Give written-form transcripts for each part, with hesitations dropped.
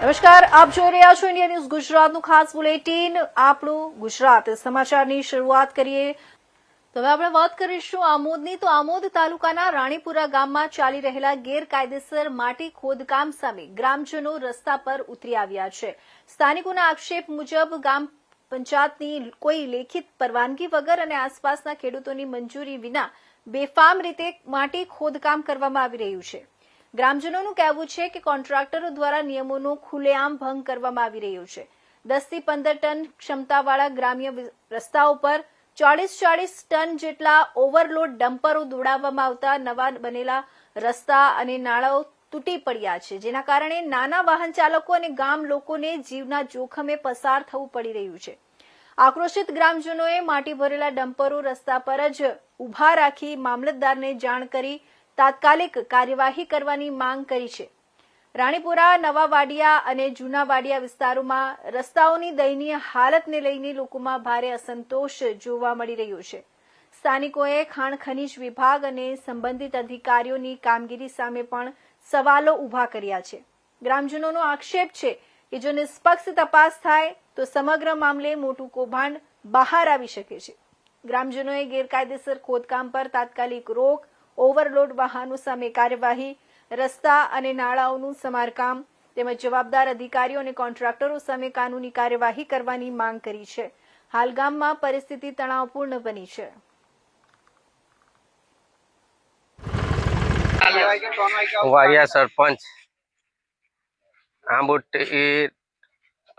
નમસ્કાર, આપ જોઈ રહ્યા છો ઇન્ડિયા ન્યૂઝ ગુજરાતનું ખાસ બુલેટિન આપણું ગુજરાત સમાચારની શરૂઆત કરીએ તો હવે આપણે વાત કરીશું આમોદની. તો આમોદ તાલુકાના રાણીપુરા ગામમાં ચાલી રહેલા ગેરકાયદેસર માટી ખોદકામ સામે ગ્રામજનો રસ્તા પર ઉતરી આવ્યા છે. સ્થાનિકોના આક્ષેપ મુજબ ગામ પંચાયતની કોઈ લેખિત પરવાનગી વગર અને આસપાસના ખેડૂતોની મંજૂરી વિના બેફામ રીતે માટી ખોદકામ કરવામાં આવી રહ્યું છે. ગ્રામજનોનું કહેવું છે કે કોન્ટ્રાક્ટરો દ્વારા નિયમોનો ખુલ્લેઆમ ભંગ કરવામાં આવી રહ્યો છે. 10 થી 15 ટન ક્ષમતાવાળા ગ્રામ્ય રસ્તાઓ પર 40 ટન જેટલા ઓવરલોડ ડમ્પરો દોડાવવામાં આવતા નવા બનેલા રસ્તા અને નાળાઓ તૂટી પડ્યા છે, જેના કારણે નાના વાહન ચાલકો અને ગામ લોકોને જીવના જોખમે પસાર થવું પડી રહ્યું છે. આક્રોશિત ગ્રામજનોએ માટી ભરેલા ડમ્પરો રસ્તા પર જ ઉભા રાખી મામલતદારને જાણ કરી તાત્કાલિક કાર્યવાહી કરવાની માંગ કરી છે. રાણીપુરા, નવા વાડિયા અને જૂના વાડિયા વિસ્તારોમાં રસ્તાઓની દયનીય હાલતને લઈને લોકોમાં ભારે અસંતોષ જોવા મળી રહ્યો છે. સ્થાનિકોએ ખાણ ખનીજ વિભાગ અને સંબંધિત અધિકારીઓની કામગીરી સામે પણ સવાલો ઉભા કર્યા છે. ગ્રામજનોનો આક્ષેપ છે કે જો નિષ્પક્ષ તપાસ થાય તો સમગ્ર મામલે મોટું કૌભાંડ બહાર આવી શકે છે. ગ્રામજનોએ ગેરકાયદેસર ખોદકામ પર તાત્કાલિક રોક, ઓવરલોડ વાહનો સામે કાર્યવાહી, રસ્તા અને નાળાઓનું સમારકામ તેમજ જવાબદાર અધિકારીઓ અને કોન્ટ્રાક્ટરો સામે કાનૂની કાર્યવાહી કરવાની માંગ કરી છે. હાલ ગામમાં પરિસ્થિતિ તણાવપૂર્ણ બની છે. વાડિયા સરપંચ આંબોટી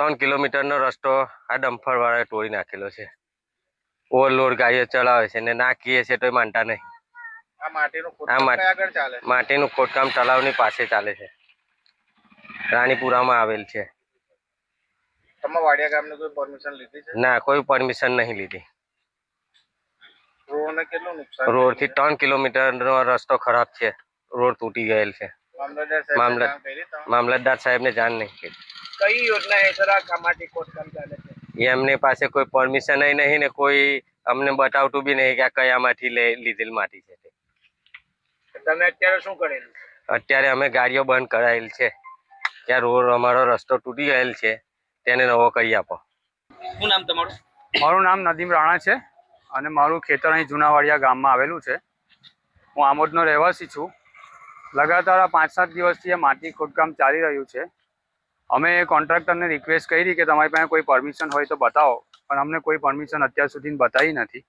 3 કિલોમીટરનો રસ્તો આ ડમ્ફર વાળાએ તોડી નાખેલો છે. ઓવરલોડ ગાડીઓ ચલાવે છે ને ના કીએ છે તો માનતા નહીં. માટીનું ખોદકામ તળાવની પાસે ચાલે છે. રાણીપુરામાં આવેલ છે. ના, કોઈ પરમિશન નહીં લીધી. રોડ થી 3 કિલોમીટરનો રસ્તો ખરાબ છે. રોડ તૂટી ગયેલ છે. મામલતદાર સાહેબને જાણ નહીં કરી. કઈ યોજના હેઠળ માટી ખોદકામ ચાલે છે? એમની પાસે કોઈ પરમિશન નહીં ને કોઈ અમને બતાવતું બી નહીં કે આ કયામાંથી લીધેલ માટી છે. તમે અત્યારે શું કરેલું? અત્યારે અમે ગાડીઓ બંધ કરાયેલ છે. ત્યાં રોડ અમારો રસ્તો તૂટી ગયેલ છે, તેને નવો કરી આપો. શું નામ તમારું? મારું નામ નદીમ રાણા છે અને મારું ખેતર અહીં જૂનાવાડિયા ગામમાં આવેલું છે. હું આમોદનો રહેવાસી છું. લગાતાર 5-7 દિવસથી આ માટી ખોદકામ ચાલી રહ્યું છે. અમે કોન્ટ્રાક્ટરને રિક્વેસ્ટ કરી કે તમારી પાસે કોઈ પરમિશન હોય તો બતાવો, પણ અમને કોઈ પરમિશન અત્યાર સુધી બતાવી નથી.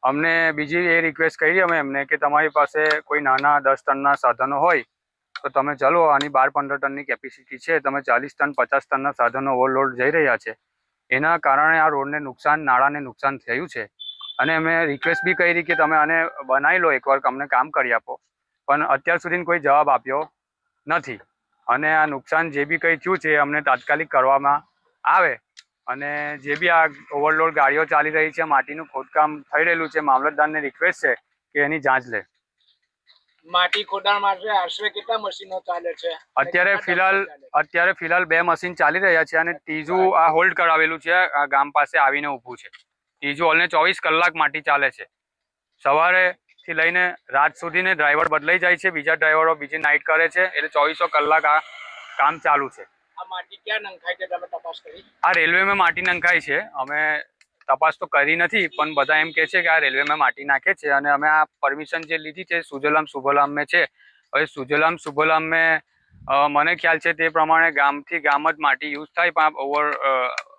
અમને બીજી એ રિક્વેસ્ટ કરી અમે એમને કે તમારી પાસે કોઈ નાના 10 ટનના સાધનો હોય તો તમે ચલો, આની 12-15 ટનની કેપેસિટી છે, તમે 40 ટન 50 ટનના સાધનો ઓવરલોડ જઈ રહ્યા છે, એના કારણે આ રોડને નુકસાન, નાળાને નુકસાન થયું છે. અને અમે રિક્વેસ્ટ બી કરી કે તમે આને બનાવી લો, એકવાર અમને કામ કરી આપો, પણ અત્યાર સુધી કોઈ જવાબ આપ્યો નથી. અને આ નુકસાન જે બી કંઈ થયું છે અમને તાત્કાલિક કરવામાં આવે. અને જે બી આ ઓવરલોડ ગાડીઓ ચાલી રહી છે, માટીનું ખોદકામ થઈ રહેલું છે, મામલતદારને રિક્વેસ્ટ છે કે એની જાંચ લે. માટી ખોદાણ માટે આશરે કેટલા મશીનો ચાલે છે? અત્યારે ફિલહાલ 2 મશીન ચાલી રહ્યા છે અને ત્રીજું આ હોલ્ડ કરાવેલું છે, આ ગામ પાસે આવીને ઊભું છે. ત્રીજું ઓલને 24 કલાક માટી ચાલે છે. સવારેથી લઈને રાત સુધીને ડ્રાઈવર બદલાઈ જાય છે, બીજા ડ્રાઈવરો બીજી નાઇટ કરે છે, એટલે 24 કલાક આ કામ ચાલુ છે. આ માટી ક્યાં નંખાય છે, તમે તપાસ કરી? આ રેલવેમાં માટી નંખાય છે. અમે તપાસ તો કરી નથી, પણ બધા એમ કહે છે કે આ રેલવેમાં માટી નાખે છે. અને અમે આ પરમિશન જે લીધી છે સુજલામ સુફલામ મેં છે. હવે સુજલામ સુફલામ મેં મને ખ્યાલ છે તે પ્રમાણે ગામથી ગામ જ માટી યુઝ થાય, પણ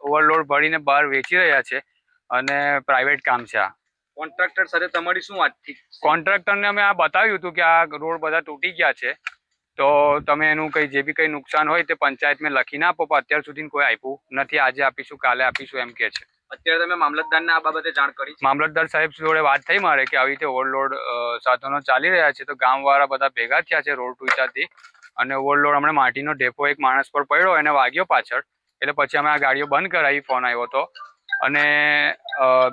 ઓવરલોડ ભરીને બહાર વેચી રહ્યા છે અને પ્રાઇવેટ કામ છે. આ કોન્ટ્રાક્ટર સાથે તમારી શું વાત થઈ? કોન્ટ્રાક્ટરને અમે આ બતાવ્યું હતું કે આ રોડ બધા તૂટી ગયા છે, તો તમે એનું કંઈ જે બી કંઈ નુકસાન હોય તે પંચાયતમાં લખીને આપો, પણ અત્યાર સુધી કોઈ આપ્યું નથી. આજે આપીશું, કાલે આપીશું એમ કે છે. અત્યારે તમે મામલતદારને આ બાબતે જાણ કરી? મામલતદાર સાહેબ જોડે વાત થઈ મારે કે આવી રીતે ઓવરલોડ સાધનો ચાલી રહ્યા છે, તો ગામવાળા બધા ભેગા થયા છે રોડ તૂટ્યાથી, અને ઓવરલોડ હમણાં માટીનો ડેપો એક માણસ પર પડ્યો, એને વાગ્યો પાછળ, એટલે પછી અમે આ ગાડીઓ બંધ કરાવી. ફોન આવ્યો હતો. અને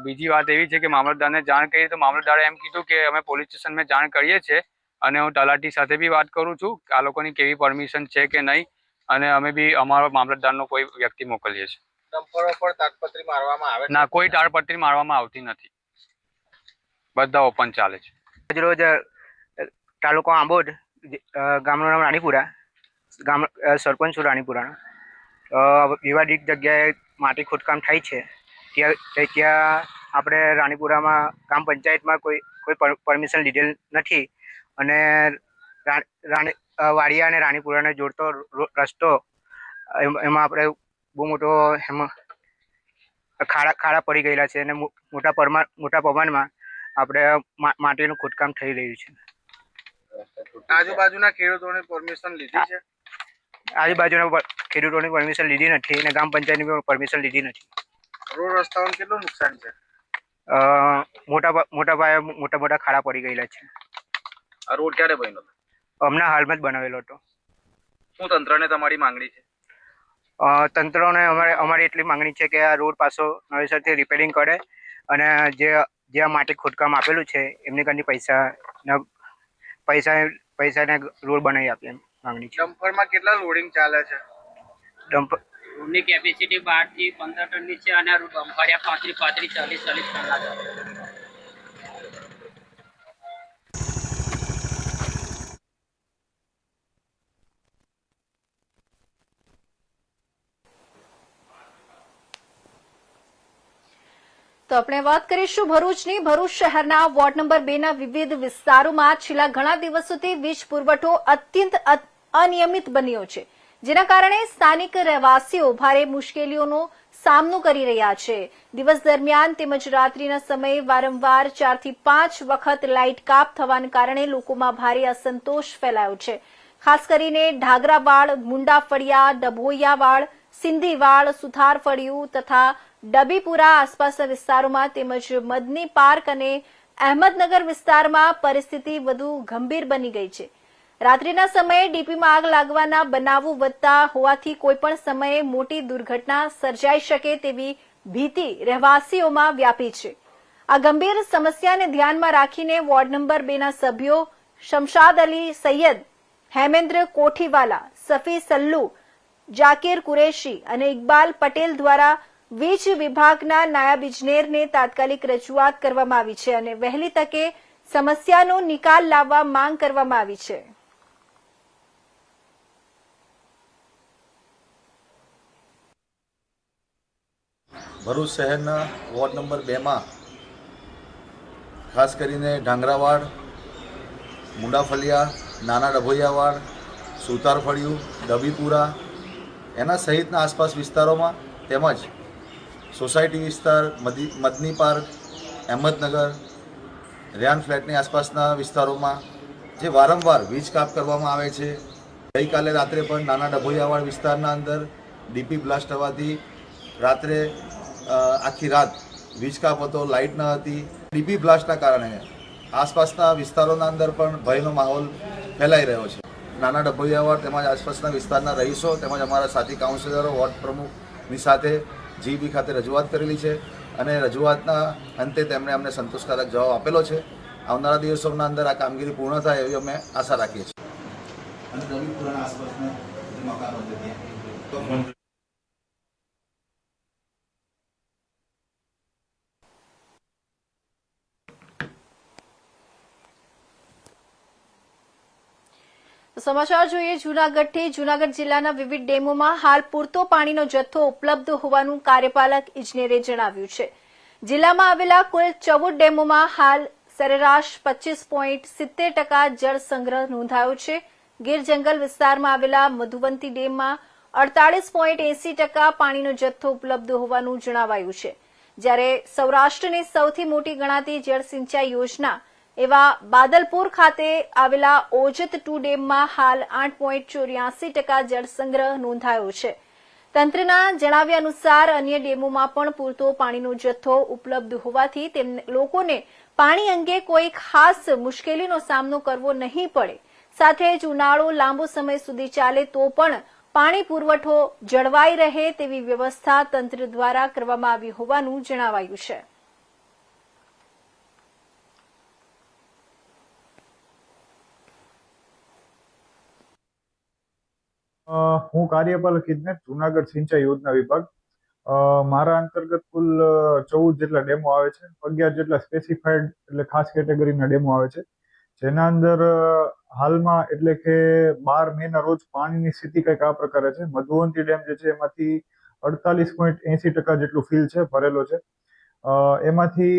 બીજી વાત એવી છે કે મામલતદારને જાણ કરી તો મામલતદારે એમ કીધું કે અમે પોલીસ સ્ટેશનમાં જાણ કરીએ છીએ અને હું તલાટી સાથે બી વાત કરું છું કે આ લોકોની કેવી પરમિશન છે કે નહીં, અને અમે બી અમારો મામલતદારનો કોઈ વ્યક્તિ મોકલીએ છીએ. ડમ્પરો પર તાડપત્રી મારવામાં આવે? ના, કોઈ તાડપત્રી મારવામાં આવતી નથી, બધા ઓપન ચાલે છે. રોજ તાલુકો આંબોદ, ગામનું નામ રાણીપુરા, ગામ સરપંચ છું રાણીપુરાનો. વિવાદિત જગ્યાએ માટી ખોદકામ થાય છે ત્યાં આપણે રાણીપુરામાં ગ્રામ પંચાયતમાં કોઈ પરમિશન લીધેલ નથી અને વાડિયા અને રાણીપુરાને જોડતો રસ્તો એમાં આપણે બહુ મોટો એમાં ખાડા પડી ગયેલા છે અને મોટા પ્રમાણમાં આપણે માટીનું ખોદકામ થઈ રહ્યું છે. આજુબાજુના ખેડૂતોની પરમિશન લીધી છે? આજુબાજુના ખેડૂતોની પરમિશન લીધી નથી અને ગ્રામ પંચાયતની પણ પરમિશન લીધી નથી. રોડ રસ્તાઓને કેટલું નુકસાન છે? મોટા પાયે મોટા ખાડા પડી ગયેલા છે. આ રોડ ક્યારે બન્યો? હમણાં હાલમાં જ બનાવેલો હતો. શું તંત્રને તમારી માંગણી છે? તંત્રને અમારી એટલી માંગણી છે કે આ રોડ પાછો નવેસરથી રિપેરિંગ કરે અને જે માટી ખોદકામ આપેલું છે એમની કંઈ પૈસાને રોડ બનાવી આપે એમ માંગણી છે. ડમ્પરમાં કેટલા લોડિંગ ચાલે છે? રૂમની કેપેસિટી 12 થી 15 ટનની છે અને ડમ્પરિયા 35 40 ટન લાગે. તો આપણે વાત કરીશું ભરૂચની. ભરૂચ શહેરના વોર્ડ નંબર 2 ના વિવિધ વિસ્તારોમાં છેલ્લા ઘણા દિવસોથી વીજ પુરવઠો અત્યંત અનિયમિત બન્યો છે, જેના કારણે સ્થાનિક રહેવાસીઓ ભારે મુશ્કેલીઓનો સામનો કરી રહ્યા છે. દિવસ દરમિયાન તેમજ રાત્રિના સમયે વારંવાર 4 થી 5 વખત લાઇટ કાપ થવાને કારણે લોકોમાં ભારે અસંતોષ ફેલાયો છે. ખાસ કરીને ઢાગરાવાડ, મુંડાફળિયા, ડભોઈયાવાડ, સિંધીવાડ, સુથારફળિયું તથા ડબીપુરા આસપાસના વિસ્તારોમાં તેમજ મદની પાર્ક અને અહેમદનગર વિસ્તારમાં પરિસ્થિતિ વધુ ગંભીર બની ગઈ છે. રાત્રિના સમયે ડીપીમાં આગ લાગવાના બનાવો વધતા હોવાથી કોઈપણ સમયે મોટી દુર્ઘટના સર્જાઈ શકે તેવી ભીતિ રહેવાસીઓમાં વ્યાપી છે. આ ગંભીર સમસ્યાને ધ્યાનમાં રાખીને વોર્ડ નંબર 2 ના સભ્યો શમશાદ અલી સૈયદ, હેમેન્દ્ર કોઠીવાલા, સફી સલ્લુ, જાકીર કુરેશી અને ઇકબાલ પટેલ દ્વારા વીજ વિભાગના નાયબ ઇજનેરને તાત્કાલિક રજૂઆત કરવામાં આવી છે અને વહેલી તકે સમસ્યાનો નિકાલ લાવવા માંગ કરવામાં આવી છે. ભરૂચ શહેરના વોર્ડ નંબર 2માં ખાસ કરીને ઢાંગરાવાડ, મુંડાફલિયા, નાના ડભોઈયાવાડ, સુતારફળિયું, ડબીપુરા એના સહિતના આસપાસ વિસ્તારોમાં તેમજ સોસાયટી વિસ્તાર, મદની પાર્ક, અહેમદનગર, રેહાન ફ્લેટની આસપાસના વિસ્તારોમાં જે વારંવાર વીજ કાપ કરવામાં આવે છે. ગઈકાલે રાત્રે પણ નાના ડભોઈયાવાડ વિસ્તારના અંદર ડીપી બ્લાસ્ટ થવાથી રાત્રે આખી રાત વીજ કાપ હતો, લાઇટ ન હતી. ડીપી બ્લાસ્ટના કારણે આસપાસના વિસ્તારોના અંદર પણ ભયનો માહોલ ફેલાઈ રહ્યો છે. નાના ડભોઈયાવાડ તેમજ આસપાસના વિસ્તારના રહીશો તેમજ અમારા સાથી કાઉન્સિલરો, વોર્ડ પ્રમુખની સાથે જીબી ખાતે રજૂઆત કરેલી છે અને રજૂઆતના અંતે તેમણે અમને સંતોષકારક જવાબ આપેલો છે. આવનારા દિવસોના અંદર આ કામગીરી પૂર્ણ થાય એવી અમે આશા રાખીએ છીએ. અને રવિપુરાના આસપાસના મકાનો છે ત્યાં સમાચાર જોઈએ જૂનાગઢથી. જૂનાગઢ જિલ્લાના વિવિધ ડેમોમાં હાલ પૂરતો પાણીનો જથ્થો ઉપલબ્ધ હોવાનું કાર્યપાલક ઇજનેરે જણાવ્યું છે. જિલ્લામાં આવેલા કુલ 14 ડેમોમાં હાલ સરેરાશ 25.70% જળ સંગ્રહ નોંધાયો છે. ગીર જંગલ વિસ્તારમાં આવેલા મધુવંતી ડેમમાં 48.80% પાણીનો જથ્થો ઉપલબ્ધ હોવાનું જણાવાયું છે. જ્યારે સૌરાષ્ટ્રની સૌથી મોટી ગણાતી જળ સિંચાઈ યોજના એવા બાદલપુર ખાતે આવેલા ઓજત 2 ડેમમાં હાલ 8.84% જળ સંગ્રહ નોંધાયો છે. તંત્રના જણાવ્યા અનુસાર અન્ય ડેમોમાં પણ પૂરતો પાણીનો જથ્થો ઉપલબ્ધ હોવાથી તેમને લોકોને પાણી અંગે કોઈ ખાસ મુશ્કેલીનો સામનો કરવો નહીં પડે. સાથે જ ઉનાળો લાંબો સમય સુધી ચાલે તો પણ પાણી પુરવઠો જળવાઈ રહે તેવી વ્યવસ્થા તંત્ર દ્વારા કરવામાં આવી હોવાનું જણાવાયું છે. હું કાર્યપાલક ઇજનેર જુનાગઢ સિંચાઈ યોજના વિભાગ. મારા અંતર્ગત કુલ 14 જેટલા ડેમો આવે છે. 11 જેટલા સ્પેસિફાઈડ એટલે ખાસ કેટેગરીના ડેમો આવે છે, જેના અંદર હાલમાં એટલે કે 12 મેના રોજ પાણીની સ્થિતિ કંઈક આ પ્રકારે છે. મધુવંતી ડેમ જે છે એમાંથી 48.80% જેટલું ફિલ છે, ભરેલો છે. એમાંથી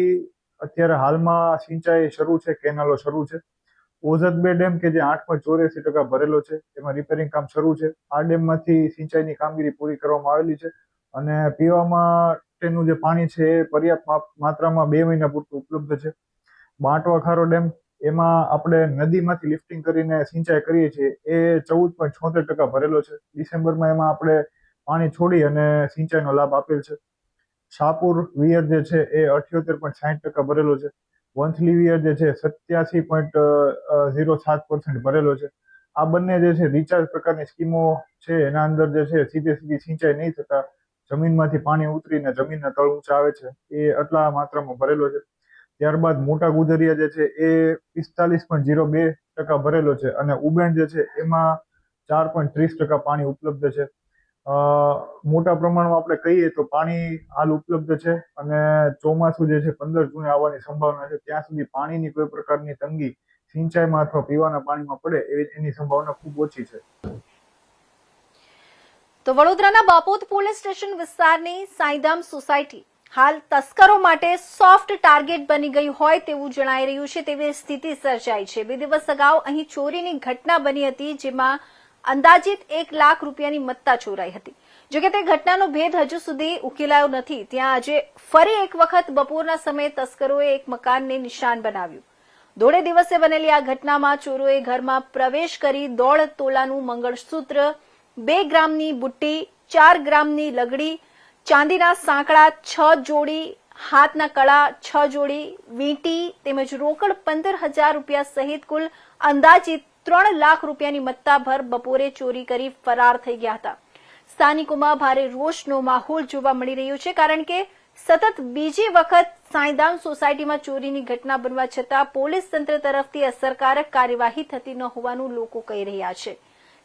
અત્યારે હાલમાં સિંચાઈ શરૂ છે, કેનાલો શરૂ છે. ઓઝત 2 ડેમ કે જે 8.84% ભરેલો છે, એમાં રિપેરિંગ કામ શરૂ છે. આ ડેમમાંથી સિંચાઈની કામગીરી પૂરી કરવામાં આવેલી છે અને પીવા માટેનું જે પાણી છે એ પર્યાપ્ત માત્રામાં 2 મહિના પૂરતું ઉપલબ્ધ છે. બાંટવા ખારો ડેમ, એમાં આપણે નદીમાંથી લિફ્ટિંગ કરીને સિંચાઈ કરીએ છીએ, એ 14.76% ભરેલો છે. ડિસેમ્બરમાં એમાં આપણે પાણી છોડી અને સિંચાઈનો લાભ આપેલ છે. શાહપુર વિયર જે છે એ 78.60% ભરેલો છે. વંથલી વિયર જે છે 87.07% ભરેલો છે. આ બંને જે છે રિચાર્જ પ્રકારની સ્કીમો છે, એના અંદર જે છે સીધી સિંચાઈ નહીં થતા જમીનમાંથી પાણી ઉતરીને જમીનના તળ ઊંચા આવે છે, એ આટલા માત્રામાં ભરેલો છે. ત્યારબાદ મોટા ગુજરિયા જે છે એ 45.02% ભરેલો છે અને ઉબેણ જે છે એમાં 4.30% પાણી ઉપલબ્ધ છે. મોટા પ્રમાણમાં આપણે કહીએ તો પાણી હાલ ઉપલબ્ધ છે અને ચોમાસું જે છે 15 જૂને આવવાની સંભાવના છે. ત્યાં સુધી પાણીની કોઈ પ્રકારની તંગી સિંચાઈમાં અથવા પીવાના પાણીમાં પડે એની સંભાવના ખૂબ ઓછી છે. તો વડોદરાના બાપોદ પોલીસ સ્ટેશન વિસ્તારની સાંઈધામ સોસાયટી હાલ તસ્કરો માટે સોફ્ટ ટાર્ગેટ બની ગઈ હોય તેવું જણાઈ રહ્યું છે. તેવી સ્થિતિ સર્જાઈ છે. 2 દિવસ અગાઉ અહીં ચોરીની ઘટના બની હતી, જેમાં અંદાજિત 1 લાખ રૂપિયાની મત્તા ચોરાઈ હતી. જોકે તે ઘટનાનો ભેદ હજુ સુધી ઉકેલાયો નથી. ત્યાં આજે ફરી એક વખત બપોરના સમયે તસ્કરોએ એક મકાનને નિશાન બનાવ્યું. દોઢે દિવસે બનેલી આ ઘટનામાં ચોરોએ ઘરમાં પ્રવેશ કરી 1.5 તોલાનું મંગળસૂત્ર, 2 ગ્રામની બુટ્ટી, 4 ગ્રામની લગડી, ચાંદીના સાંકડા 6 જોડી, હાથના કડા 6 જોડી, વીંટી તેમજ રોકડ 15,000 રૂપિયા સહિત કુલ અંદાજિત 3 લાખ રૂપિયાની મત્તાભર બપોરે ચોરી કરી ફરાર થઈ ગયા હતા. સ્થાનિકોમાં ભારે રોષનો માહોલ જોવા મળી રહ્યો છે, કારણ કે સતત બીજી વખત સાંઈધામ સોસાયટીમાં ચોરીની ઘટના બનવા છતાં પોલીસ તંત્ર તરફથી અસરકારક કાર્યવાહી થતી ન હોવાનું લોકો કહી રહ્યા છે.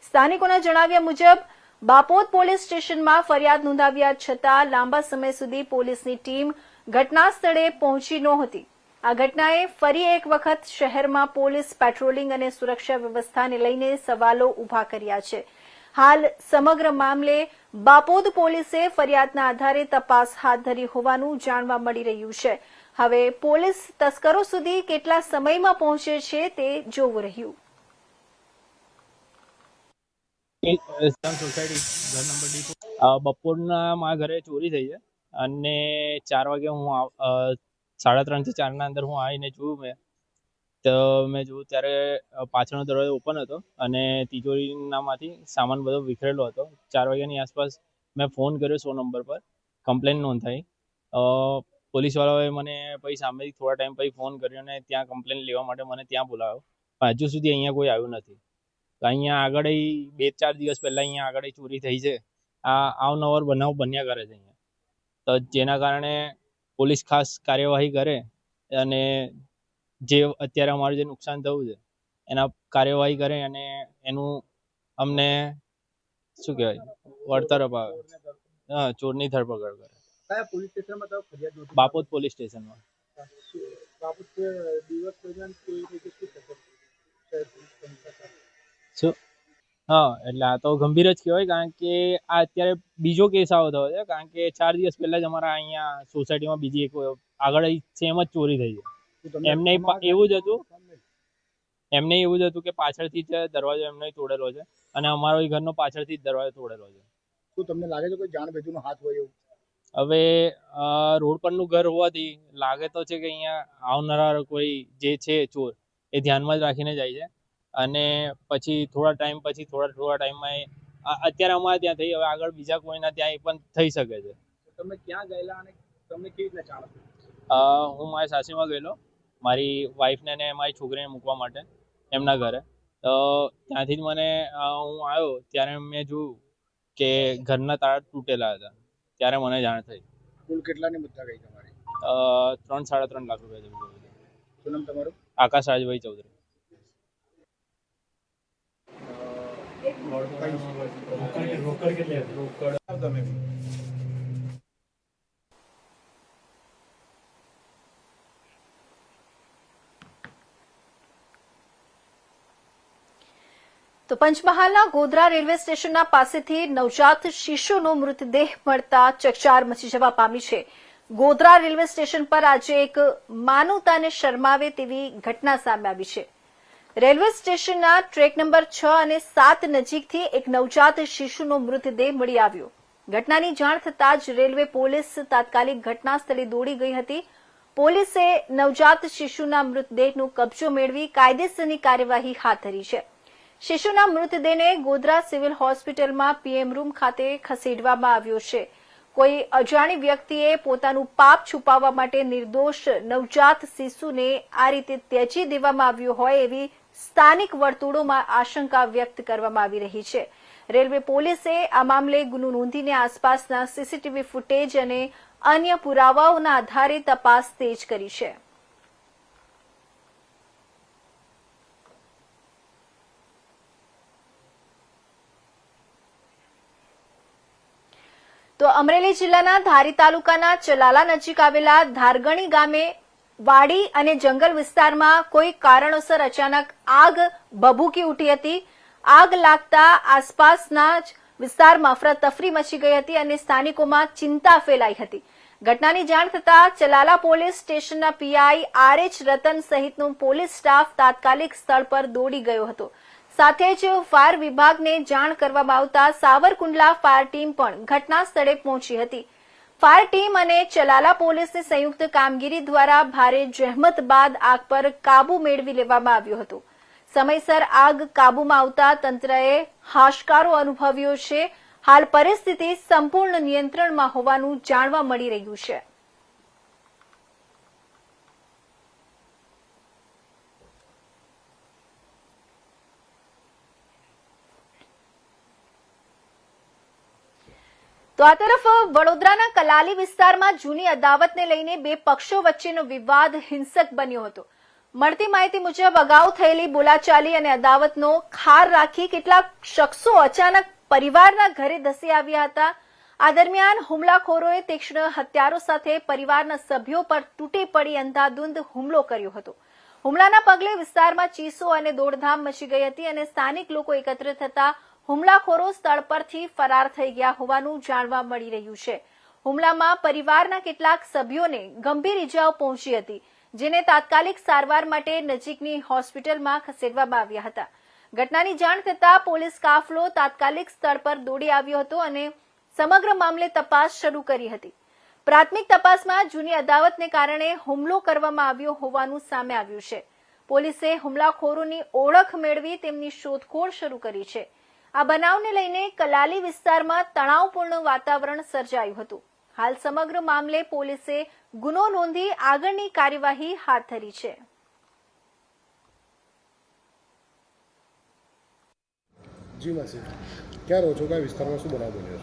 સ્થાનિકોના જણાવ્યા મુજબ બાપોદ પોલીસ સ્ટેશનમાં ફરિયાદ નોંધાવ્યા છતાં લાંબા સમય સુધી પોલીસની ટીમ ઘટના સ્થળે પહોંચી નહોતી. આ ઘટનાએ ફરી એક વખત શહેરમાં પોલીસ પેટ્રોલિંગ અને સુરક્ષા વ્યવસ્થાને લઈને સવાલો ઉભા કર્યા છે. હાલ સમગ્ર મામલે બાપોદ પોલીસે ફરિયાદના આધારે તપાસ હાથ ધરી હોવાનું જાણવા મળી રહ્યું છે. હવે પોલીસ તસ્કરો સુધી કેટલા સમયમાં પહોંચે છે તે જોવું રહ્યું. બપોરના મારા ઘરે ચોરી થઈ છે અને 4 વાગે હું 3:30 થી 4 ના અંદર હું આવીને જોયું મેં જોયું ત્યારે પાછળનો દરવાજો ઓપન હતો અને તિજોરીનામાંથી સામાન બધો વિખરેલો હતો. 4 વાગ્યાની આસપાસ મેં ફોન કર્યો 100 નંબર પર, કમ્પ્લેન નોંધાઈ. પોલીસવાળાઓએ મને પછી સામેથી થોડા ટાઈમ પછી ફોન કર્યો અને ત્યાં કમ્પ્લેન લેવા માટે મને ત્યાં બોલાવ્યો, પણ હજુ સુધી અહીંયા કોઈ આવ્યું નથી. અહીંયા આગળ 2-4 દિવસ પહેલાં અહીંયા આગળ ચોરી થઈ છે. આ અવનવાર બનાવ બન્યા કરે છે અહીંયા, તો જેના કારણે પોલીસ ખાસ કાર્યવાહી કરે અને જે અત્યારે અમારું જે નુકસાન થયું છે એના કાર્યવાહી કરે અને એનું અમને શું કહેવાય વળતર અપાવે. ચોરની ધરપકડ કરે. કયા પોલીસ સ્ટેશનમાં તમે ફરિયાદ નોંધી? બાપોદ પોલીસ સ્ટેશનમાં. બાપોદ દિવસ દરમિયાન કેવી રીતે શું? હા, એટલે આ તો ગંભીર જ કહેવાય, કારણ કે આ અત્યારે બીજો કેસ આવો થયો છે. કારણ કે 4 દિવસ પહેલા જ અમારા અહીંયા સોસાયટીમાં બીજી એક આગળ સેમ જ ચોરી થઈ છે. એમને એવું જ હતું કે પાછળથી જ દરવાજો એમને તોડેલો છે અને અમારો ઘરનો પાછળથી જ દરવાજો તોડેલો છે. શું તમને લાગે છે કોઈ જાણ બેજુનો હાથ હોય એવું? હવે રોડ પરનું ઘર હોવાથી લાગે તો છે કે અહીંયા આવનારા કોઈ જે છે ચોર એ ધ્યાનમાં જ રાખીને જાય છે અને પછી થોડા ટાઈમમાં અત્યારે અમારે ત્યાં થઈ, હવે આગળ બીજા કોઈના ત્યાં એ પણ થઈ શકે છે. તમે ક્યાં ગયેલા અને તમને કેવી રીતે જાણ હતી? હું મારી સાસરીમાં ગયેલો, મારી વાઈફને અને મારી છોકરીને મૂકવા માટે એમના ઘરે. તો ત્યાંથી જ મને હું આવ્યો ત્યારે મેં જોયું કે ઘરના તાળા તૂટેલા હતા, ત્યારે મને જાણ થઈ. કુલ કેટલાની મુદ્દા ગઈ તમારી? 3-3.5 લાખ રૂપિયા જેવું. શું નામ તમારું? આકાશ રાજભાઈ ચૌધરી. તો પંચમહાલના ગોધરા રેલવે સ્ટેશનના પાસેથી નવજાત શિશુનો મૃતદેહ મળતા ચકચાર મચી જવા પામી છે. ગોધરા રેલવે સ્ટેશન પર આજે એક માનવતાને શરમાવે તેવી ઘટના સામે આવી છે. રેલવે સ્ટેશનના ટ્રેક નંબર 6 અને 7 નજીકથી એક નવજાત શિશુનો મૃતદેહ મળી આવ્યો. ઘટનાની જાણ થતાં જ રેલવે પોલીસ તાત્કાલિક ઘટના સ્થળે દોડી ગઈ હતી. પોલીસે નવજાત શિશુના મૃતદેહનો કબજો મેળવી કાયદેસરની કાર્યવાહી હાથ ધરી છે. શિશુના મૃતદેહને ગોધરા સિવિલ હોસ્પિટલમાં પીએમ રૂમ ખાતે ખસેડવામાં આવ્યો છે. કોઈ અજાણી વ્યક્તિએ પોતાનું પાપ છુપાવવા માટે નિર્દોષ નવજાત શિશુને આ રીતે ત્યજી દેવામાં આવ્યો હોય એવી સ્થાનિક વર્તુળોમાં આશંકા વ્યક્ત કરવામાં આવી રહી છે. રેલવે પોલીસે આ મામલે ગુનો નોંધીને આસપાસના સીસીટીવી ફૂટેજ અને અન્ય પુરાવાઓના આધારે તપાસ તેજ કરી છે. તો અમરેલી જિલ્લાના ધારી તાલુકાના ચલાલા નજીક આવેલા ધારગણી ગામે વાડી અને જંગલ વિસ્તારમાં કોઈ કારણોસર અચાનક આગ ભભૂકી ઉઠી હતી. આગ લાગતા આસપાસના જ વિસ્તારમાં અફરાતફરી મચી ગઈ હતી અને સ્થાનિકોમાં ચિંતા ફેલાઈ હતી. ઘટનાની જાણ થતાં ચલાલા પોલીસ સ્ટેશનના પીઆઈ આરએચ રતન સહિતનો પોલીસ સ્ટાફ તાત્કાલિક સ્થળ પર દોડી ગયો હતો. સાથે જ ફાયર વિભાગને જાણ કરવામાં આવતા સાવરકુંડલા ફાયર ટીમ પણ ઘટના સ્થળે પહોંચી હતી. ફાયર ટીમ અને ચલાલા પોલીસની સંયુક્ત કામગીરી દ્વારા ભારે જહેમત બાદ આગ પર કાબુ મેળવી લેવામાં આવ્યો હતો. સમયસર આગ કાબુમાં આવતા તંત્રએ હાશકારો અનુભવ્યો છે. હાલ પરિસ્થિતિ સંપૂર્ણ નિયંત્રણમાં હોવાનું જાણવા મળી રહ્યું છે. તો આ તરફ વડોદરાના કલાલી વિસ્તારમાં જૂની અદાવતને લઈને બે પક્ષો વચ્ચેનો વિવાદ હિંસક બન્યો હતો. મળતી માહિતી મુજબ અગાઉ થયેલી બોલાચાલી અને અદાવતનો ખાર રાખી કેટલાક શખ્સો અચાનક પરિવારના ઘરે ધસી આવ્યા હતા. આ દરમિયાન હુમલાખોરોએ તીક્ષ્ણ હથિયારો સાથે પરિવારના સભ્યો પર તૂટી પડી અંધાધૂંધ હુમલો કર્યો હતો. હુમલાના પગલે વિસ્તારમાં ચીસો અને દોડધામ મચી ગઈ હતી અને સ્થાનિક લોકો એકત્રિત થતા હુમલાખોરો સ્થળ પરથી ફરાર થઈ ગયા હોવાનું જાણવા મળી રહ્યું છે. હુમલામાં પરિવારના કેટલાક સભ્યોને ગંભીર ઇજાઓ પહોંચી હતી, જેને તાત્કાલિક સારવાર માટે નજીકની હોસ્પિટલમાં ખસેડવામાં આવ્યા હતા. ઘટનાની જાણ થતાં પોલીસ કાફલો તાત્કાલિક સ્થળ પર દોડી આવ્યો હતો અને સમગ્ર મામલે તપાસ શરૂ કરી હતી. પ્રાથમિક તપાસમાં જૂની અદાવતને કારણે હુમલો કરવામાં આવ્યો હોવાનું સામે આવ્યું છે. પોલીસે હુમલાખોરોની ઓળખ મેળવી તેમની શોધખોળ શરૂ કરી છે. આ બનાવને લઈને કલાલી વિસ્તારમાં તણાવપૂર્ણ વાતાવરણ સર્જાયું હતું. હાલ સમગ્ર મામલે પોલીસે ગુનો નોંધી આગળની કાર્યવાહી હાથ ધરી છે.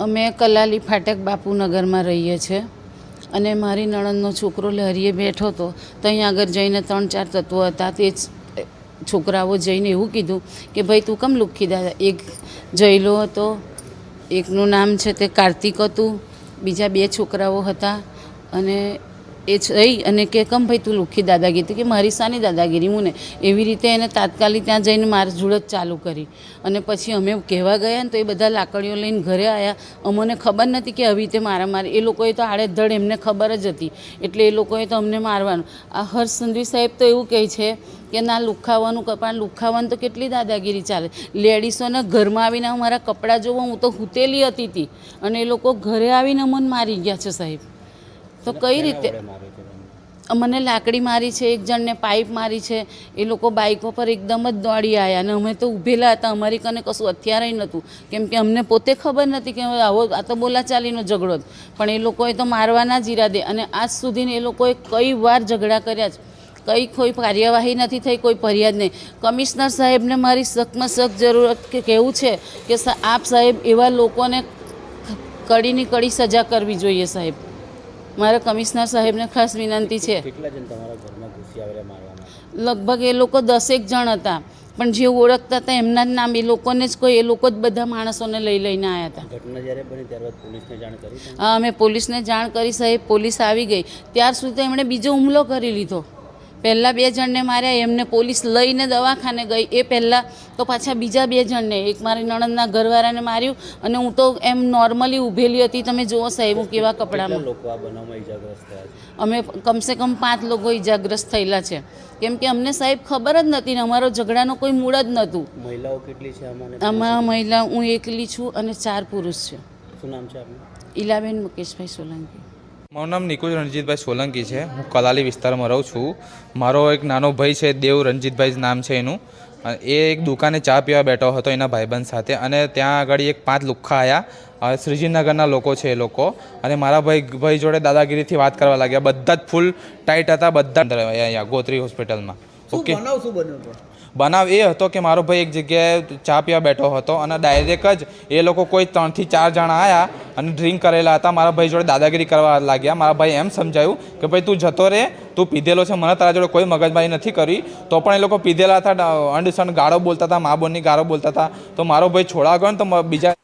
અમે કલાલી ફાટક બાપુનગરમાં રહીએ છીએ અને મારી નણંદનો છોકરો લહેરીએ બેઠો હતો તો અહીંયા આગળ જઈને 3-4 તત્વો હતા. તે જ છોકરાઓ જઈને એવું કીધું કે ભાઈ તું કેમ લુખ્ખી દાદા. એક જયલો હતો, એકનું નામ છે તે કાર્તિક હતું, બીજા 2 છોકરાઓ હતા અને એ જઈ અને કે કેમ ભાઈ તું લુખ્ખી દાદાગીરી, કે મારી શાની દાદાગીરી હું ને એવી રીતે એને તાત્કાલિક ત્યાં જઈને મારઝૂડ ચાલુ કરી. અને પછી અમે કહેવા ગયા ને તો એ બધા લાકડીઓ લઈને ઘરે આવ્યા. અમને ખબર નથી કે આવી રીતે મારામારી, એ લોકોએ તો આડેધડ એમને ખબર જ હતી એટલે એ લોકોએ તો અમને મારવાનું. આ હર્ષ સંઘવી સાહેબ તો એવું કહે છે કે ના લુખાવાનું, પણ લુખાવાનું તો કેટલી દાદાગીરી ચાલે. લેડીસોને ઘરમાં આવીને મારા કપડાં જોવો, હું તો હૂતેલી હતી અને એ લોકો ઘરે આવીને અમને મારી ગયા છે સાહેબ. તો કઈ રીતે મને લાકડી મારી છે, એક જણને પાઇપ મારી છે. એ લોકો બાઇકો પર એકદમ જ દોડી આવ્યા અને અમે તો ઊભેલા હતા. અમારી કને કશું હથિયાર નહોતું કેમ કે અમને પોતે ખબર નથી કે આવો આ તો બોલાચાલીનો ઝઘડો જ. પણ એ લોકોએ તો મારવાના જ ઈરાદે અને આજ સુધી એ લોકોએ કઈ વાર ઝઘડા કર્યા છે, કોઈ કાર્યવાહી નથી થઈ, કોઈ ફરિયાદ નહીં. કમિશનર સાહેબને મારી સખતમાં સખ્ત જરૂરત કે કહેવું છે કે આપ સાહેબ એવા લોકોને કડીની કડી સજા કરવી જોઈએ સાહેબ. મારે કમિશનર સાહેબને ખાસ વિનંતી છે. લગભગ એ લોકો 10 જણ હતા પણ જે ઓળખતા હતા એમના જ નામ, એ લોકોને જ કોઈ, એ લોકો જ બધા માણસોને લઈને આવ્યા હતા. હા, અમે પોલીસને જાણ કરી સાહેબ. પોલીસ આવી ગઈ ત્યાર સુધી એમણે બીજો હુમલો કરી લીધો. પહેલાં 2 જણને માર્યા, એમને પોલીસ લઈને દવાખાને ગઈ, એ પહેલાં તો પાછા બીજા 2 જણને, એક મારી નણંદના ઘરવાળાને માર્યું, અને હું તો એમ નોર્મલી ઊભેલી હતી. તમે જુઓ સાહેબ હું કેવા કપડામાં. અમે કમસે કમ 5 લોકો ઈજાગ્રસ્ત થયેલા છે, કેમ કે અમને સાહેબ ખબર જ નથી ને અમારો ઝઘડાનો કોઈ મૂળ જ નહોતું. મહિલાઓ કેટલી છે આમાં મહિલા હું એકલી છું અને 4 પુરુષ છે. શું નામ છે આપનું? ઈલાબેન મુકેશભાઈ સોલંકી. મારું નામ નિકુંજ રણજીતભાઈ સોલંકી છે. હું કલાલી વિસ્તારમાં રહું છું. મારો એક નાનો ભાઈ છે, દેવ રણજીતભાઈ નામ છે એનું. એ એક દુકાને ચા પીવા બેઠો હતો એના ભાઈબંધ સાથે, અને ત્યાં આગળ એક 5 લુખ્ખા આવ્યા. શ્રીજીનગરના લોકો છે એ લોકો, અને મારા ભાઈ જોડે દાદાગીરીથી વાત કરવા લાગ્યા. બધા જ ફૂલ ટાઈટ હતા, બધા અહીંયા ગોત્રી હોસ્પિટલમાં. ઓકે, બનાવ એ હતો કે મારો ભાઈ એક જગ્યાએ ચા પીવા બેઠો હતો, અને ડાયરેક્ટ જ એ લોકો કોઈ 3 થી 4 જણા આવ્યા અને ડ્રિંક કરેલા હતા. મારા ભાઈ જોડે દાદાગીરી કરવા લાગ્યા. મારા ભાઈ એમ સમજાયું કે ભાઈ તું જતો રહે, તું પીધેલો છે, મને તારા જોડે કોઈ મગજમારી નથી કરી. તો પણ એ લોકો પીધેલા હતા, અંડસંડ ગાળો બોલતા હતા, મા બોનની ગાળો બોલતા હતા. તો મારો ભાઈ છોડા ગયો ને તો બીજા.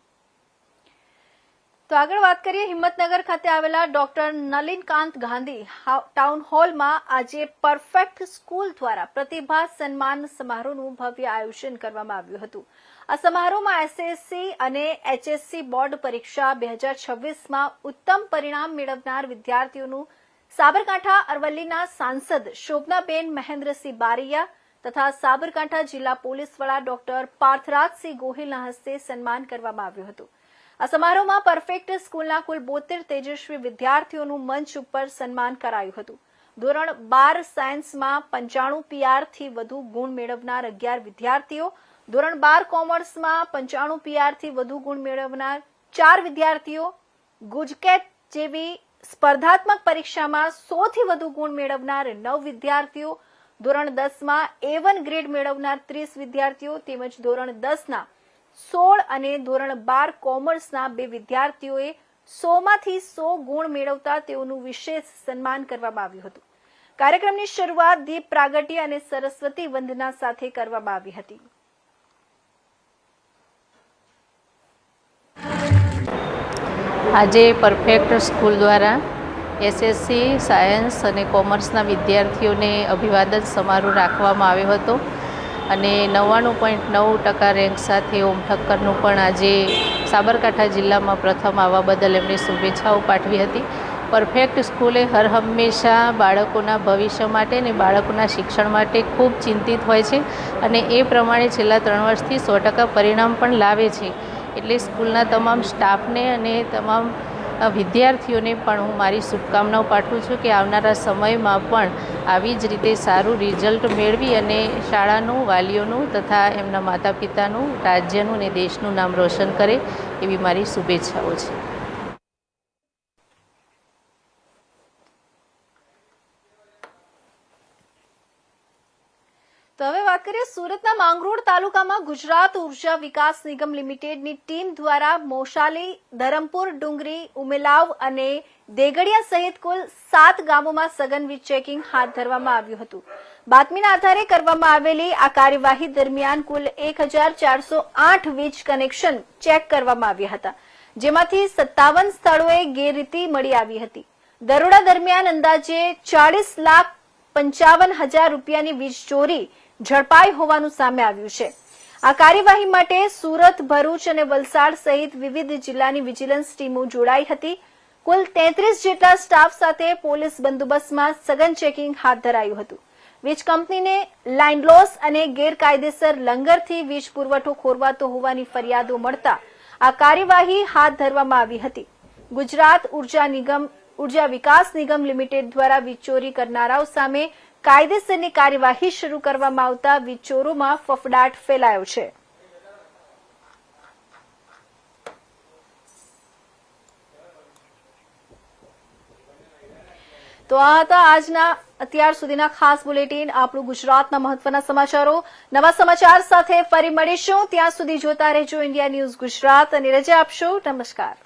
તો આગળ વાત કરીએ, હિંમતનગર ખાતે આવેલા ડોક્ટર નલિનકાંત ગાંધી ટાઉન હોલમાં આજે પરફેક્ટ સ્કૂલ દ્વારા પ્રતિભા સન્માન સમારોહનું ભવ્ય આયોજન કરવામાં આવ્યું હતું. આ સમારોહમાં એસએસસી અને એચએસસી બોર્ડ પરીક્ષા 2026માં ઉત્તમ પરિણામ મેળવનાર વિદ્યાર્થીઓનું સાબરકાંઠા અરવલ્લીના સાંસદ શોભનાબેન મહેન્દ્રસિંહ બારૈયા તથા સાબરકાંઠા જિલ્લા પોલીસ વડા ડોક્ટર પાર્થરાજસિંહ ગોહિલના હસ્તે સન્માન કરવામાં આવ્યું હતું. આ સમારોહમાં પરફેક્ટ સ્કૂલના કુલ 72 તેજસ્વી વિદ્યાર્થીઓનું મંચ ઉપર સન્માન કરાયું હતું. ધોરણ 12 સાયન્સમાં 95 PR થી વધુ ગુણ મેળવનાર 11 વિદ્યાર્થીઓ, ધોરણ 12 કોમર્સમાં 95 PR થી વધુ ગુણ મેળવનાર 4 વિદ્યાર્થીઓ, ગુજકેટ જેવી સ્પર્ધાત્મક પરીક્ષામાં 100 થી વધુ ગુણ મેળવનાર 9 વિદ્યાર્થીઓ, ધોરણ 10માં A1 ગ્રેડ મેળવનાર 30 વિદ્યાર્થીઓ તેમજ ધોરણ 10ના 16 અને ધોરણ 12 કોમર્સના 2 વિદ્યાર્થીઓએ 100માંથી 100 ગુણ મેળવતા તેઓનું વિશેષ સન્માન કરવામાં આવ્યું હતું. કાર્યક્રમની શરૂઆત દીપ પ્રાગટ્ય અને સરસ્વતી વંદના સાથે કરવામાં આવી હતી. આજે પરફેક્ટ સ્કૂલ દ્વારા એસએસસી સાયન્સ અને કોમર્સના વિદ્યાર્થીઓને અભિવાદન સમારોહ રાખવામાં આવ્યો હતો, અને 99.9% રેન્ક સાથે ઓમ ઠક્કરનું પણ આજે સાબરકાંઠા જિલ્લામાં પ્રથમ આવવા બદલ એમને શુભેચ્છાઓ પાઠવી હતી. પરફેક્ટ સ્કૂલે હર હંમેશા બાળકોના ભવિષ્ય માટે અને બાળકોના શિક્ષણ માટે ખૂબ ચિંતિત હોય છે, અને એ પ્રમાણે છેલ્લા 3 વર્ષથી 100% પરિણામ પણ લાવે છે. એટલે સ્કૂલના તમામ સ્ટાફને અને તમામ વિદ્યાર્થીઓને પણ હું મારી શુભકામનાઓ પાઠવું છું કે આવનારા સમયમાં પણ આવી જ રીતે સારું રિઝલ્ટ મેળવી અને શાળાનું, વાલીઓનું તથા એમના માતા પિતાનું, રાજ્યનું અને દેશનું નામ રોશન કરે એવી મારી શુભેચ્છાઓ છે. તો હવે વાત કરીએ સુરતના માંગરોળ તાલુકામાં ગુજરાત ઉર્જા વિકાસ નિગમ લિમિટેડની ટીમ દ્વારા મોશાલી, ધરમપુર, ડુંગરી, ઉમેલાવ અને દેગડિયા સહિત કુલ 7 ગામોમાં સઘન વીજ ચેકિંગ હાથ ધરવામાં આવ્યું હતું. બાતમીના આધારે કરવામાં આવેલી આ કાર્યવાહી દરમિયાન કુલ 1408 વીજ કનેક્શન ચેક કરવામાં આવ્યા હતા, જેમાંથી 57 સ્થળોએ ગેરરીતિ મળી આવી હતી. દરોડા દરમિયાન અંદાજે 40,55,000 રૂપિયાની વીજ ચોરી ઝડપાઈ હોવાનું સામે આવ્યું છે. આ કાર્યવાહી માટે સુરત, ભરૂચ અને વલસાડ સહિત વિવિધ જિલ્લાની વિજિલન્સ ટીમો જોડાઈ હતી. કુલ 33 જેટલા સ્ટાફ સાથે પોલીસ બંદોબસ્તમાં સઘન ચેકિંગ હાથ ધરાયું હતું. વીજ કંપનીને લાઇન લોસ અને ગેરકાયદેસર લંગરથી વીજ પુરવઠો ખોરવાતો હોવાની ફરિયાદો મળતા આ કાર્યવાહી હાથ ધરવામાં આવી હતી. ગુજરાત ઉર્જા વિકાસ નિગમ લિમિટેડ દ્વારા વીજ ચોરી કરનારાઓ સામે કાયદેસરની કાર્યવાહી શરૂ કરવામાં આવતા વીજ ચોરોમાં ફફડાટ ફેલાયો છે. તો આ હતા આજના અત્યાર સુધીના ખાસ બુલેટિન, આપણું ગુજરાતના મહત્વના સમાચારો. નવા સમાચાર સાથે ફરી મળીશું. ત્યાં સુધી જોતા રહેજો ઇન્ડિયા ન્યૂઝ ગુજરાત અને રજા આપશો. નમસ્કાર.